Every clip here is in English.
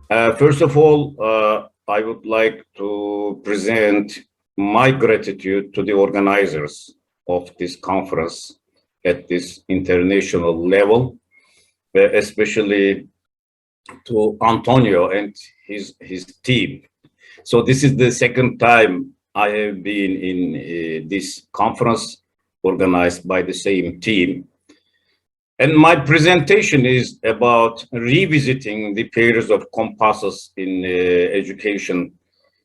First of all, I would like to present my gratitude to the organizers of this conference at this international level, especially to Antonio and his team. So this is the second time I have been in this conference organized by the same team. And my presentation is about revisiting the periods of compasses in education.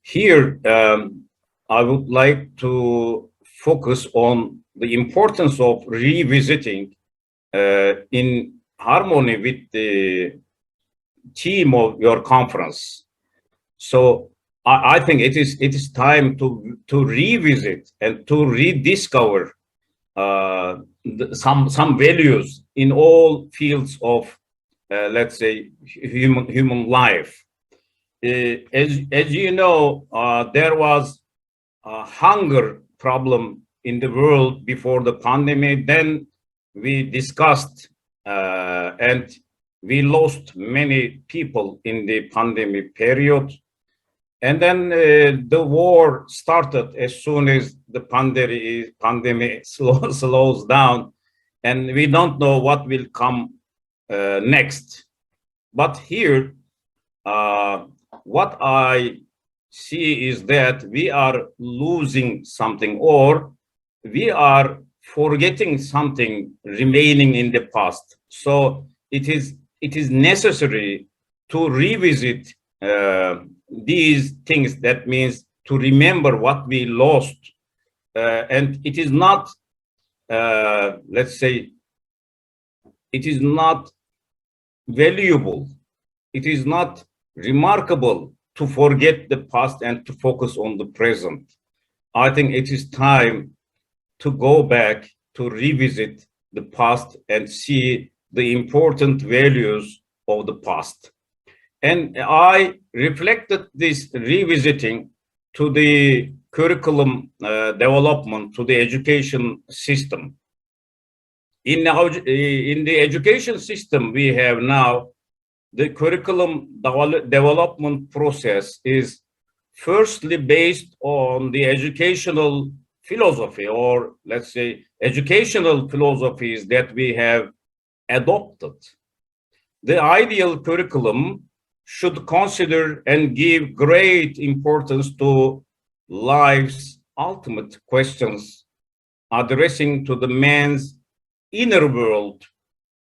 Here, I would like to focus on the importance of revisiting in harmony with the theme of your conference. So I think it is time to revisit and to rediscover some values in all fields of let's say human life. As you know, there was a hunger problem in the world before the pandemic. Then we discussed and we lost many people in the pandemic period. And then the war started as soon as the pandemic slows down, and we don't know what will come next. But here, what I see is that we are losing something, or we are forgetting something remaining in the past. So it is necessary to revisit these things. That means to remember what we lost. And it is not, let's say, it is not valuable. It is not remarkable to forget the past and to focus on the present. I think it is time to go back to revisit the past and see the important values of the past. And I reflected this revisiting to the curriculum development, to the education system. In the education system we have now, the curriculum development process is firstly based on the educational philosophy, or let's say educational philosophies that we have adopted. The ideal curriculum should consider and give great importance to life's ultimate questions, addressing to the man's inner world,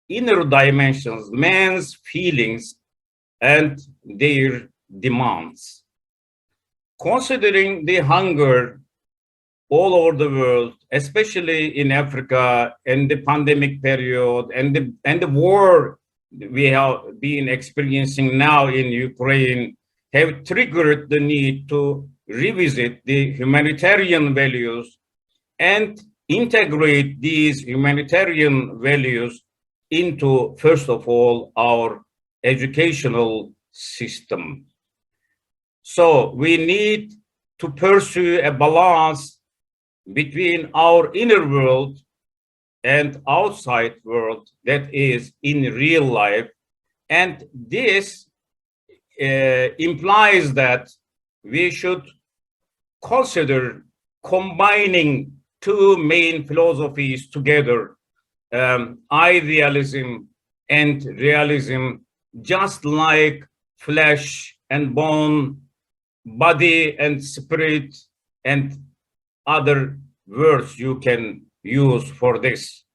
inner dimensions, man's feelings and their demands. Considering the hunger all over the world, especially in Africa, and the pandemic period, and the war we have been experiencing now in Ukraine, have triggered the need to revisit the humanitarian values and integrate these humanitarian values into, first of all, our educational system. So we need to pursue a balance between our inner world and outside world, that is in real life. And this implies that we should consider combining two main philosophies together, idealism and realism, just like flesh and bone, body and spirit, and other words you can use for this.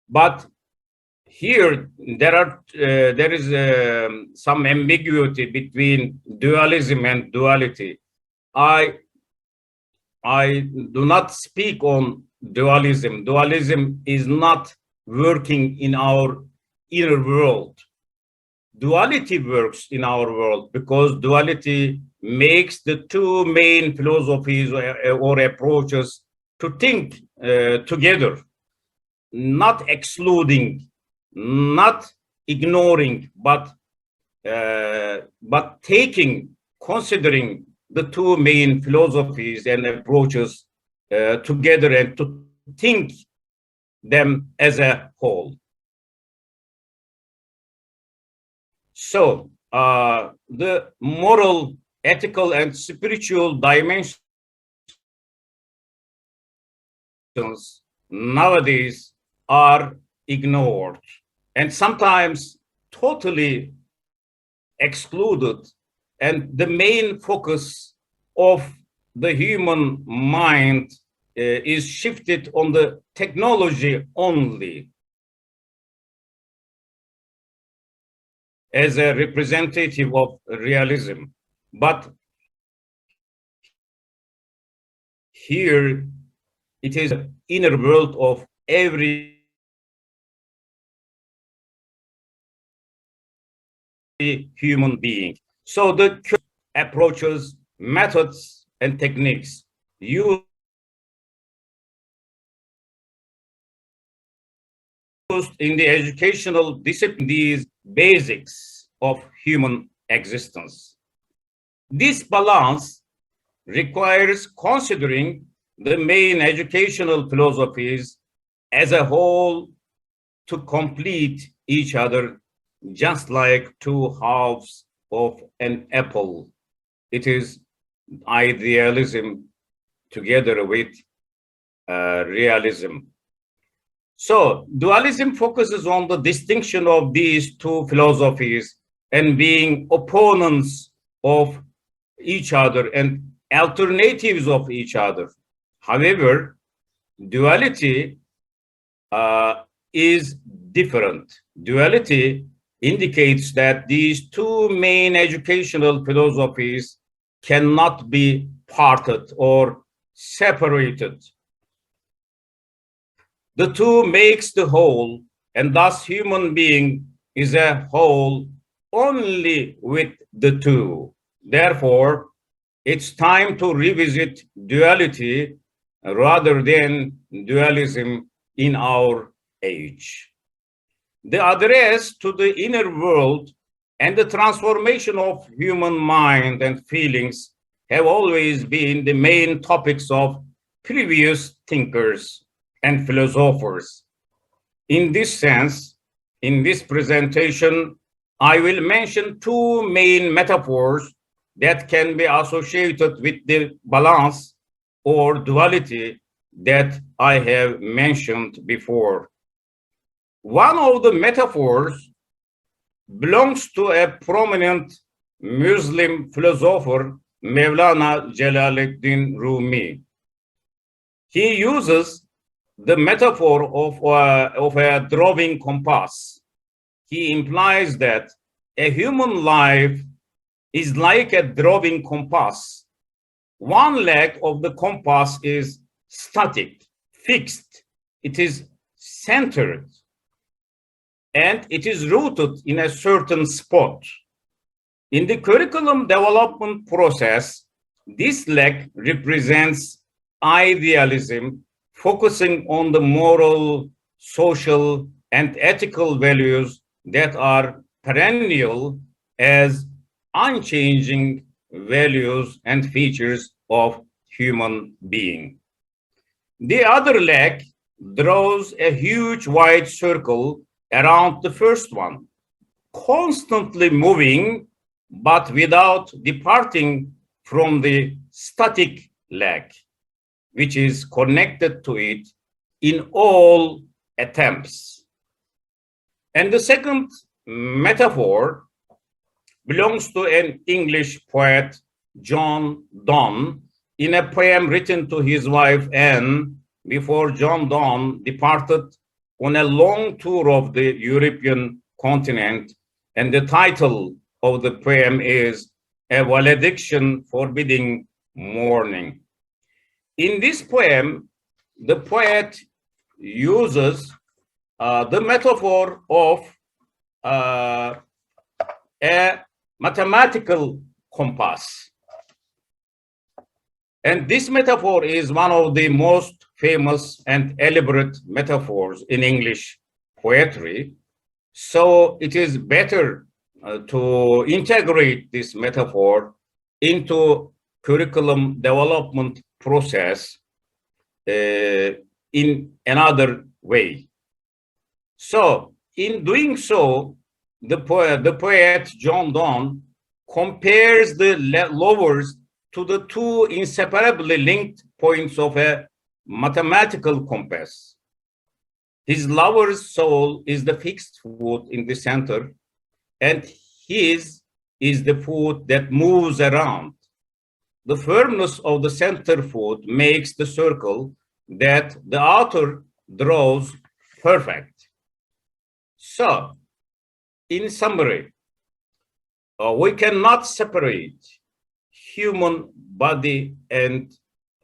But here there is some ambiguity between dualism and duality. I do not speak on dualism. Dualism is not working in our inner world. Duality works in our world because duality makes the two main philosophies or approaches to think together, not excluding, not ignoring, but taking, considering the two main philosophies and approaches together, and to think them as a whole. So the moral, ethical, and spiritual dimensions nowadays are ignored and sometimes totally excluded. And the main focus of the human mind is shifted on the technology only as a representative of realism. But here it is the inner world of every human being. So the approaches, methods, and techniques used in the educational discipline, these basics of human existence. This balance requires considering the main educational philosophies as a whole to complete each other, just like two halves of an apple. It is idealism together with realism. So dualism focuses on the distinction of these two philosophies and being opponents of each other and alternatives of each other. However, duality is different. Duality indicates that these two main educational philosophies cannot be parted or separated. The two makes the whole, and thus human being is a whole only with the two. Therefore, it's time to revisit duality rather than dualism in our age. The address to the inner world and the transformation of human mind and feelings have always been the main topics of previous thinkers and philosophers. In this sense, in this presentation, I will mention two main metaphors that can be associated with the balance or duality that I have mentioned before. One of the metaphors belongs to a prominent Muslim philosopher, Mevlana Jalaluddin Rumi. He uses the metaphor of a drawing compass. He implies that a human life is like a drawing compass. One leg of the compass is static, fixed. It is centered, and it is rooted in a certain spot. In the curriculum development process, this leg represents idealism, focusing on the moral, social, and ethical values that are perennial as unchanging values and features of human being. The other leg draws a huge wide circle around the first one, constantly moving, but without departing from the static leg, which is connected to it in all attempts. And the second metaphor belongs to an English poet, John Donne, in a poem written to his wife Anne before John Donne departed on a long tour of the European continent. And the title of the poem is A Valediction Forbidding Mourning. In this poem, the poet uses the metaphor of a mathematical compass. And this metaphor is one of the most famous and elaborate metaphors in English poetry. So it is better to integrate this metaphor into curriculum development process in another way. So in doing so, the poet John Donne compares the lovers to the two inseparably linked points of a mathematical compass. His lover's soul is the fixed foot in the center, and his is the foot that moves around. The firmness of the center foot makes the circle that the author draws perfect. So, in summary, we cannot separate human body and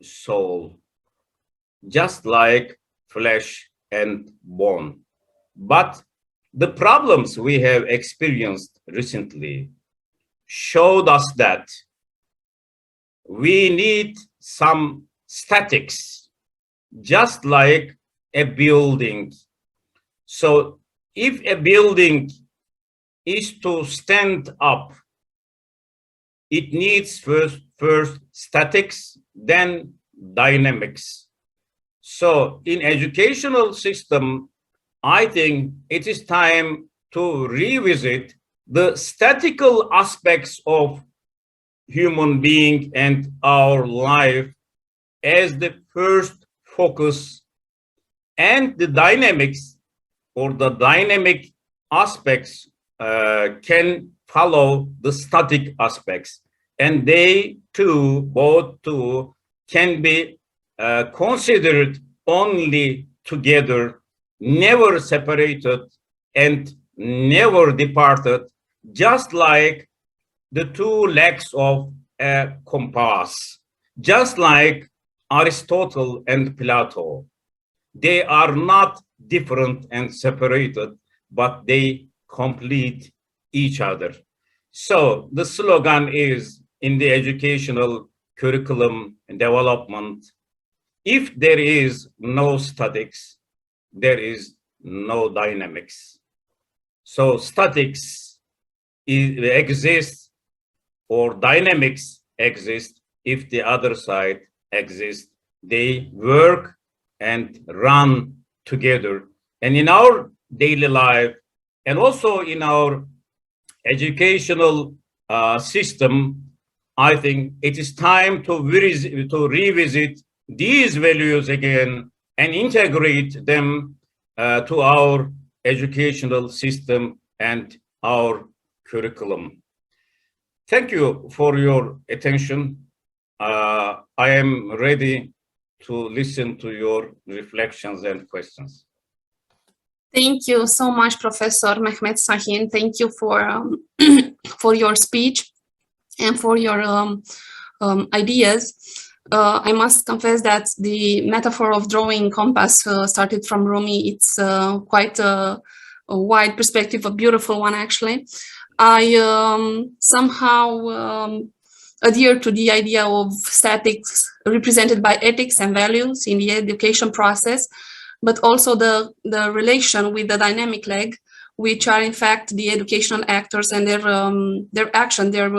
soul, just like flesh and bone. But the problems we have experienced recently showed us that we need some statics, just like a building. So if a building is to stand up, it needs first statics, then dynamics. So in educational system, I think it is time to revisit the statical aspects of human being and our life as the first focus, and the dynamics or the dynamic aspects can follow the static aspects, and they too, both two, can be considered only together, never separated and never departed, just like the two legs of a compass, just like Aristotle and Plato. They are not different and separated, but they complete each other. So the slogan is, in the educational curriculum development, if there is no statics, there is no dynamics. So statics exists or dynamics exist if the other side exists. They work and run together. And in our daily life, and also in our educational system, I think it is time to revisit these values again and integrate them to our educational system and our curriculum. Thank you for your attention. I am ready to listen to your reflections and questions. Thank you so much, Professor Mehmet Şahin. Thank you for for your speech and for your ideas. I must confess that the metaphor of drawing compass started from Rumi. It's quite a wide perspective, a beautiful one, actually. I somehow adhere to the idea of statics represented by ethics and values in the education process, but also the relation with the dynamic leg, which are in fact the educational actors and their action, their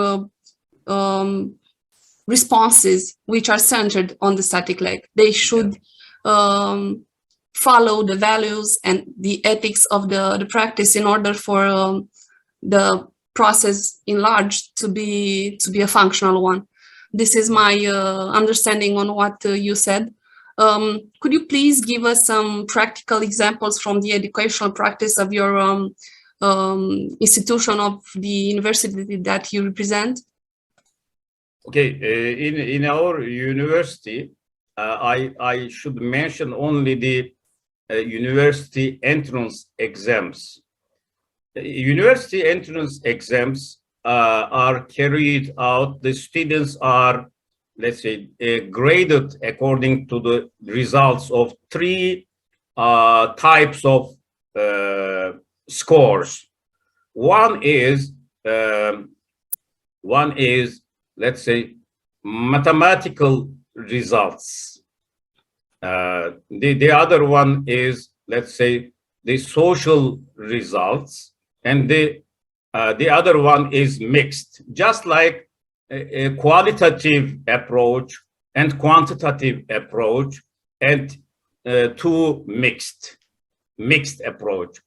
responses, which are centered on the static leg. They should follow the values and the ethics of the practice in order for the process in large to be a functional one. This is my understanding on what you said. Could you please give us some practical examples from the educational practice of your institution, of the university that you represent? Okay, in our university, I should mention only the university entrance exams. University entrance exams are carried out. The students are, let's say, graded according to the results of three types of scores. One is, let's say, mathematical results. The other one is, let's say, the social results, and the other one is mixed, just like a qualitative approach and quantitative approach, and two mixed approach.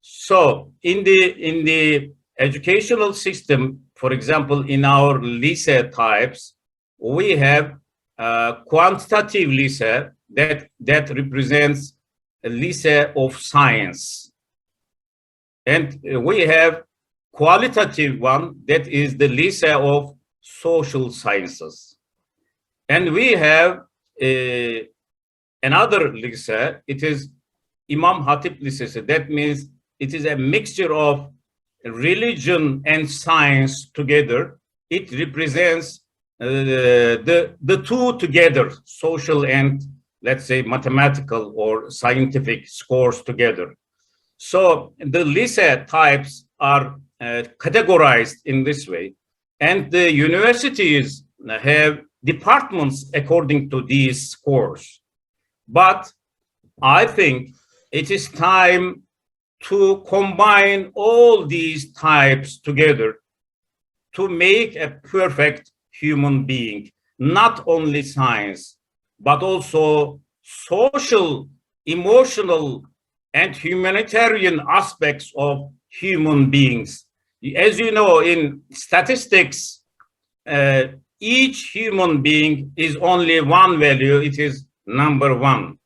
So in the educational system, for example, in our lycée types, we have quantitative lycée that represents a lycée of science. And we have qualitative one that is the lycée of social sciences. And we have another lycée, it is Imam Hatip Lisesi. That means it is a mixture of religion and science together. It represents the two together, social and, let's say, mathematical or scientific scores together. So the lycée types are categorized in this way, and the universities have departments according to these scores. But I think it is time to combine all these types together to make a perfect human being, not only science, but also social, emotional, and humanitarian aspects of human beings. As you know, in statistics, each human being is only one value, it is number one.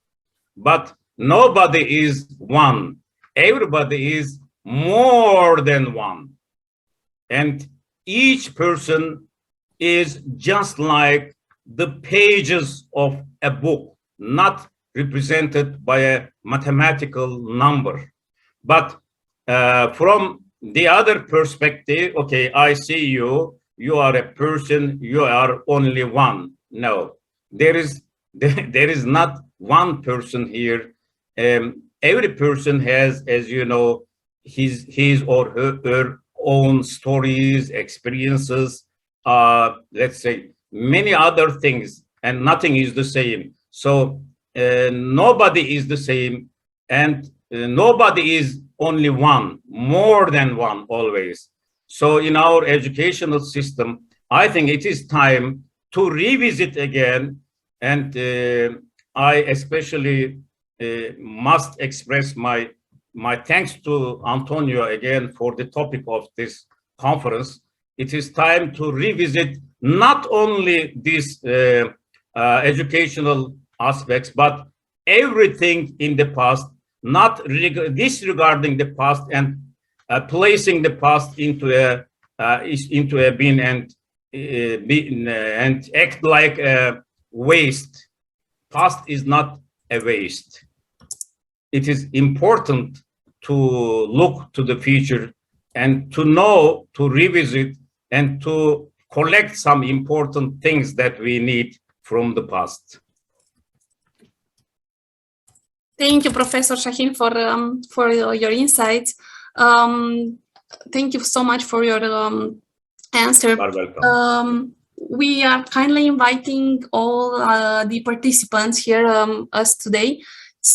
But nobody is one. Everybody is more than one. And each person is just like the pages of a book, not represented by a mathematical number. But from the other perspective, okay, I see you, you are a person, you are only one. No, there is not one person here. Every person has, as you know, his or her own stories, experiences, let's say many other things, and nothing is the same. So nobody is the same, and nobody is only one, more than one always. So in our educational system, I think it is time to revisit again, and I especially must express my thanks to Antonio again for the topic of this conference. It is time to revisit not only these educational aspects, but everything in the past, not disregarding the past and placing the past into a bin and act like a waste. Past is not a waste. It is important to look to the future and to know, to revisit, and to collect some important things that we need from the past. Thank you, Professor Şahin, for your insights. Thank you so much for your answer. You are welcome. We are kindly inviting all the participants here us today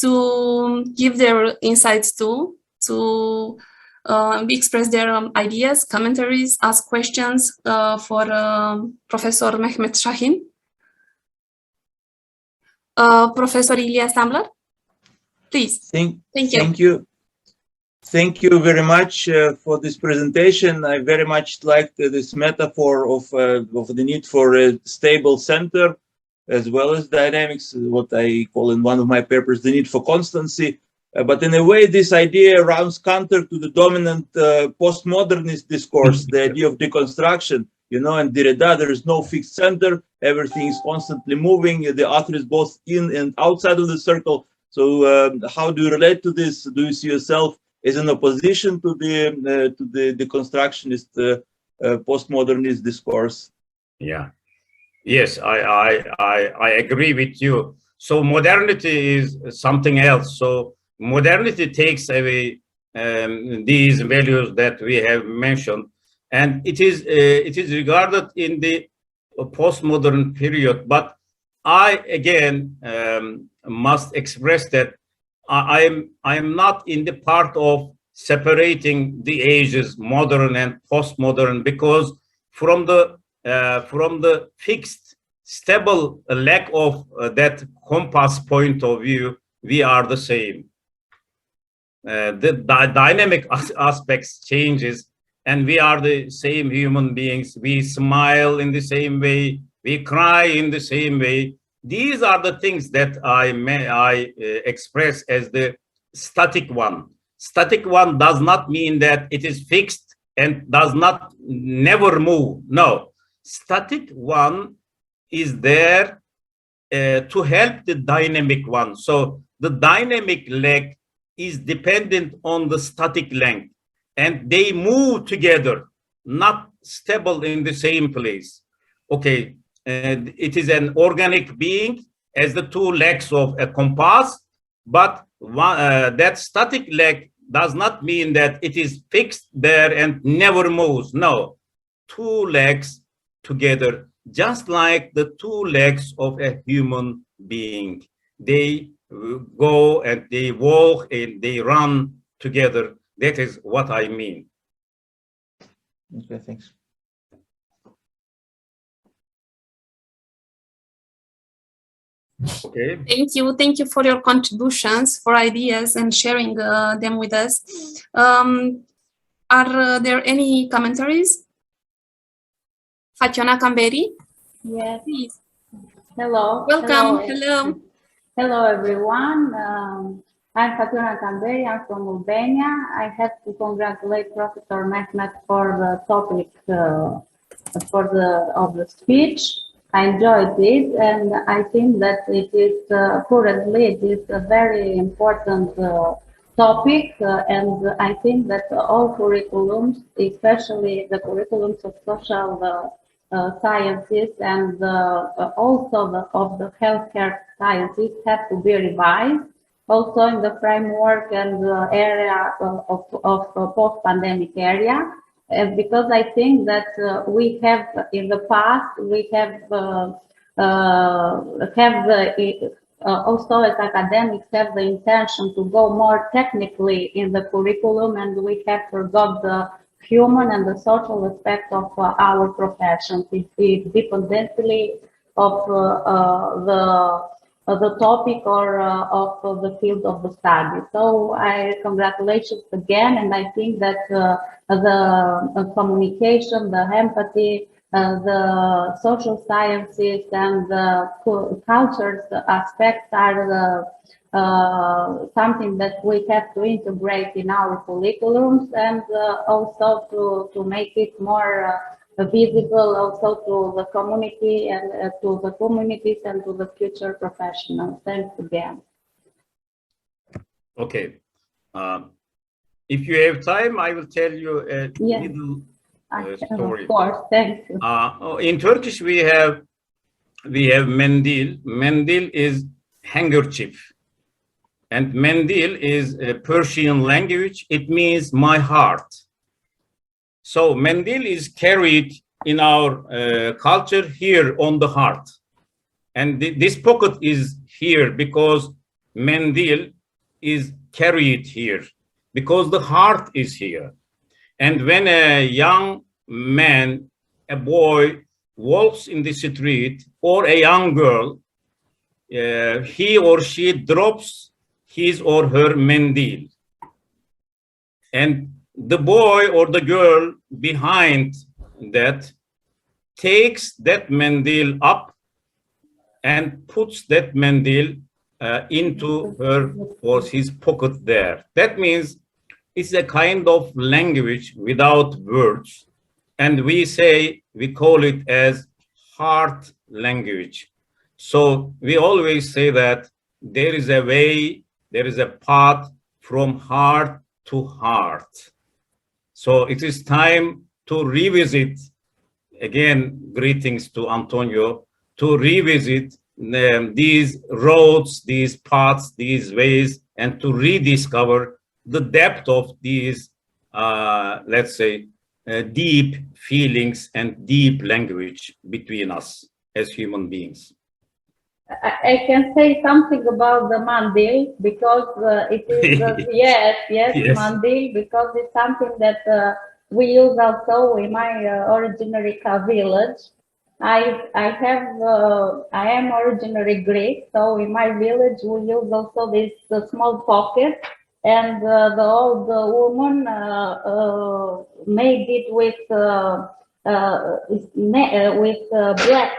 to give their insights too, to express their ideas, commentaries, ask questions for Professor Mehmet Şahin. Professor Ilyas Ambler, please. Thank you. Thank you very much for this presentation. I very much liked this metaphor of the need for a stable center, as well as dynamics, what I call in one of my papers, the need for constancy. But in a way, this idea runs counter to the dominant postmodernist discourse, the idea of deconstruction. You know, in Derrida, there is no fixed center. Everything is constantly moving. The author is both in and outside of the circle. So how do you relate to this? Do you see yourself as in opposition to the deconstructionist postmodernist discourse? Yeah. Yes, I agree with you. So modernity is something else. So modernity takes away these values that we have mentioned, and it is regarded in the postmodern period. But I again must express that I am not in the part of separating the ages, modern and postmodern, because from the fixed, stable lack of that compass point of view, we are the same. the dynamic aspects changes, and we are the same human beings. We smile in the same way, we cry in the same way. These are the things that I express as the static one. Static one does not mean that it is fixed and does not never move. No, static one is there to help the dynamic one. So the dynamic leg is dependent on the static length, and they move together, not stable in the same place. Okay, it is an organic being as the two legs of a compass, but that static leg does not mean that it is fixed there and never moves. No, two legs together, just like the two legs of a human being. They go and they walk and they run together. That is what I mean. Okay, thanks. Okay. Thank you for your contributions, for ideas, and sharing them with us. Are there any commentaries? Fationa Camberi? Yes. Please. Hello. Welcome. Hello. Hello, everyone. I'm Fationa Camberi. I'm from Romania. I have to congratulate Professor Mehmet for the topic of the speech. I enjoyed it, and I think that it is currently it is a very important topic, and I think that all curriculums, especially the curriculums of social sciences and also of the healthcare sciences, have to be revised, also in the framework and the area of post-pandemic area. Because I think that we have in the past, we have also as academics have the intention to go more technically in the curriculum, and we have forgot the human and the social aspect of our profession, independently of the topic or of the field of the study. So I congratulations again, and I think that the communication, the empathy, the social sciences and the cultures aspects are something that we have to integrate in our curriculums, and also to make it more visible also to the community and to the communities and to the future professionals. Thanks again. Okay. If you have time, I will tell you a little story. Of course, thank you. In Turkish, we have mendil. Mendil is handkerchief, and mendil is a Persian language. It means my heart. So mendil is carried in our culture here on the heart, and this pocket is here because mendil is carried here because the heart is here. And when a young man, a boy, walks in the street, or a young girl, he or she drops his or her mendil. And the boy or the girl behind that takes that mendil up and puts that mendil into her or his pocket there. That means it's a kind of language without words, and we call it as heart language. So we always say that there is a way, there is a path from heart to heart. So it is time to revisit, again, greetings to Antonio, to revisit these roads, these paths, these ways, and to rediscover the depth of these, let's say, deep feelings and deep language between us as human beings. I can say something about the mandil because it is yes, mandil, because it's something that we use also in my originary village. I am originally Greek, so in my village we use also this small pocket and the old woman made it with black,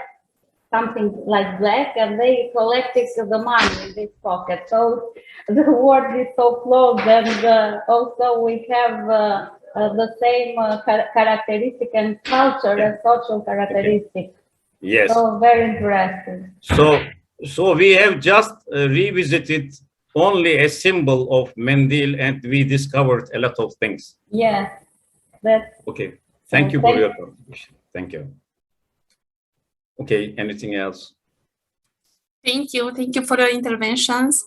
something like black, and they collected the money in this pocket. So the world is so close, and also we have the same characteristic and culture and social characteristics. Yes. So very interesting. So we have just revisited only a symbol of mendil, and we discovered a lot of things. Yes, that's Okay. Thank you for your contribution. Thank you. Okay. Anything else? Thank you. Thank you for your interventions.